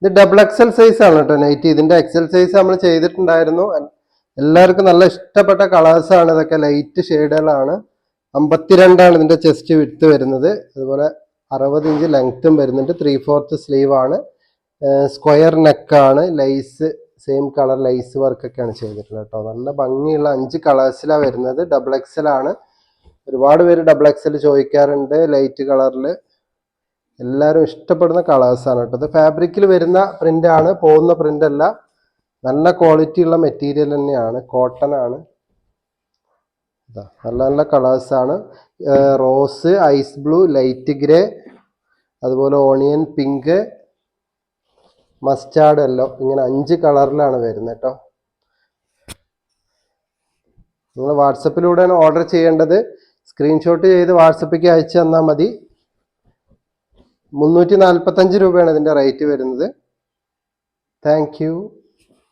ഇത് double XL size ആണ് കേട്ടോ നൈറ്റി. ഇതിന്റെ എക്സൽ സൈസ് നമ്മൾ ചെയ്തിട്ടുണ്ടായിരുന്നു. എല്ലാവർക്കും നല്ല ഇഷ്ടപ്പെട്ട കളേഴ്സ് ആണ് ഇതൊക്കെ. ലൈറ്റ് ഷെയ്ഡുകളാണ്. 52 ഇതിന്റെ ചെസ്റ്റ് വിഡ്ത്ത് വരുന്നത്. അതുപോലെ 60 ഇഞ്ച് ലെങ്ത്തും വരുന്നുണ്ട്. 3/4 സ്ലീവ് ആണ്. സ്ക്വയർ നെക്കാണ്. ലൈസ് സെയിം കളർ ലൈസ് വർക്കൊക്കെയാണ് ചെയ്തിട്ടുള്ളത് കേട്ടോ. നല്ല ഭംഗിയുള്ള 5 കളേഴ്സിലാണ് വരുന്നത്. ഡബിൾ എക്സൽ ആണ്. ഒരുപാട് പേര് ഡബിൾ എക്സൽ ചോദിക്കാറുണ്ട് ലൈറ്റ് കളറിൽ. എല്ലാവരും ഇഷ്ടപ്പെടുന്ന കളേഴ്സാണ് കേട്ടോ. ഇത് ഫാബ്രിക്കിൽ വരുന്ന പ്രിന്റ് ആണ്, പോകുന്ന പ്രിന്റ് അല്ല. നല്ല ക്വാളിറ്റി ഉള്ള മെറ്റീരിയൽ തന്നെയാണ്. കോട്ടൺ ആണ്. നല്ല നല്ല കളേഴ്സാണ്. Rose, ice blue, light grey, അതുപോലെ ഓണിയൻ പിങ്ക്, മസ്റ്റാർഡ് യെല്ലോ, ഇങ്ങനെ 5 കളറിലാണ് വരുന്നത് കേട്ടോ. നിങ്ങൾ വാട്സപ്പിലൂടെയാണ് ഓർഡർ ചെയ്യേണ്ടത്. സ്ക്രീൻഷോട്ട് ചെയ്ത് വാട്സപ്പിലേക്ക് അയച്ചു തന്നാൽ മതി. 345 രൂപയാണ് ഇതിൻ്റെ റേറ്റ് വരുന്നത്. Thank you.